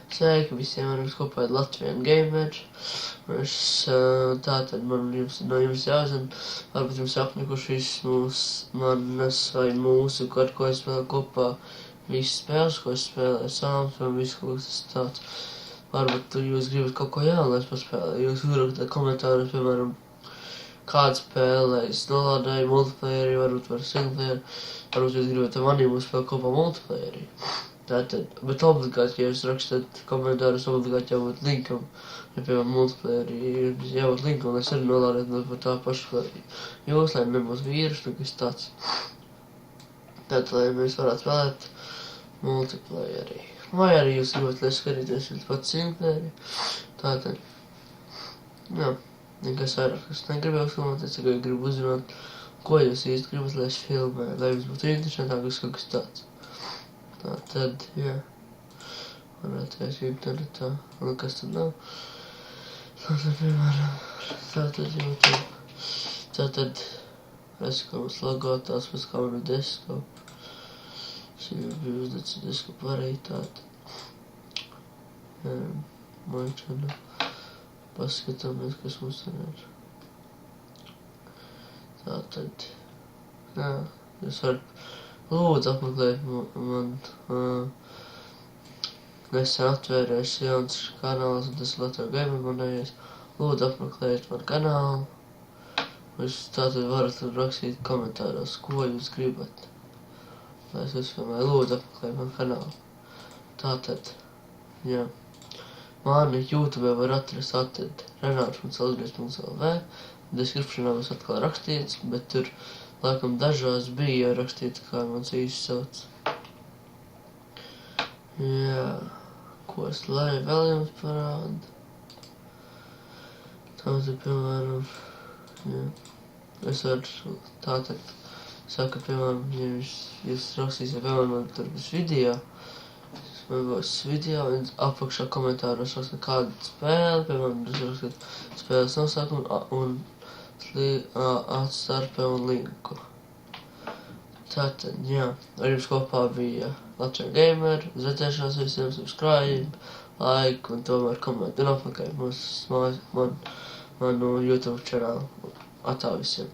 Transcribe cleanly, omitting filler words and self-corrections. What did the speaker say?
Sveiki visiem, ar jums kopā ir Latvian Gamer. Tātad man no jums jāzina, varbūt jums apnikušas manas vai mūsu, ar ko es spēlēju kopā, visas spēles, ko es spēlēju sāms, vai visu, ko tas tāds. Varbūt jūs gribat kaut ko jaunu, lai es paspēlēju. Jūs uzrakstāt komentārus, piemēram, kādu spēli es nolādēju multiplayeri, varbūt var singleplayeri, varbūt jūs gribat ar maniem uzspēlēt kopā multiplayeri. Tātad, bet obligāti, ja jūs rakstat komentārus, obligāti jābūt linkam, ja piemēram multiplayeri, jābūt linkam, lai es arī nolādētu par tā pašu jūs, lai nebūtu vīrus, nekas tāds. Tātad, lai mēs varētu spēlēt multiplayeri. Vai arī jūs gribat, lai skatīties jūs pats singleplayeri. Tātad, jā, nekas vairāk, es negribēju uzfilmēt, es tikai gribu uzzināt, ko jūs īsti gribat, lai es filmēju, lai jums būtu interesantāk, kaut kas tāds. Tātad, jā, varētu iet internetā, un kas tad nav. Tātad, piemēram, tātad YouTube. Tātad, es kā mums logo tās pēc kā manu desktop. Šī bija uzdats desktop variētāte. Maičana. Paskatāmies, kas mums tur ir. Tātad, jā, jūs varat lūdzu apmeklēt man nesen atvērēs jauns kanāls, un tas ir Latvian Gamer manējais. Lūdzu apmeklēt man kanālu. Jūs tātad varat rakstīt komentāros, ko jūs gribat. Lai es uzfilmēju, lūdzu apmeklēt man kanālu. Tātad, jā. Mani YouTube var atrast tātad renārs.salgries.lv. Descriptionā būs atkal rakstīts, bet tur laikam dažās bija rakstīts, kā mans īsti sauc. Jā, ko es lai vēl jums parādu. Tātad, piemēram, jā. Es varu tātad, saka, piemēram, ja jūs rakstīsiet, piemēram, man tur būs video, un apakšā komentāros rakstīt kādu spēli, piemēram, jūs rakstīt spēles nosaukumu un atstarpē un linku. Tātad, jā, ar jums kopā bija Latvian Gamer, uz redzēšanos visiem, subscribe, like un tomēr koment un apmeklēt manu YouTube kanālu. Atā visiem!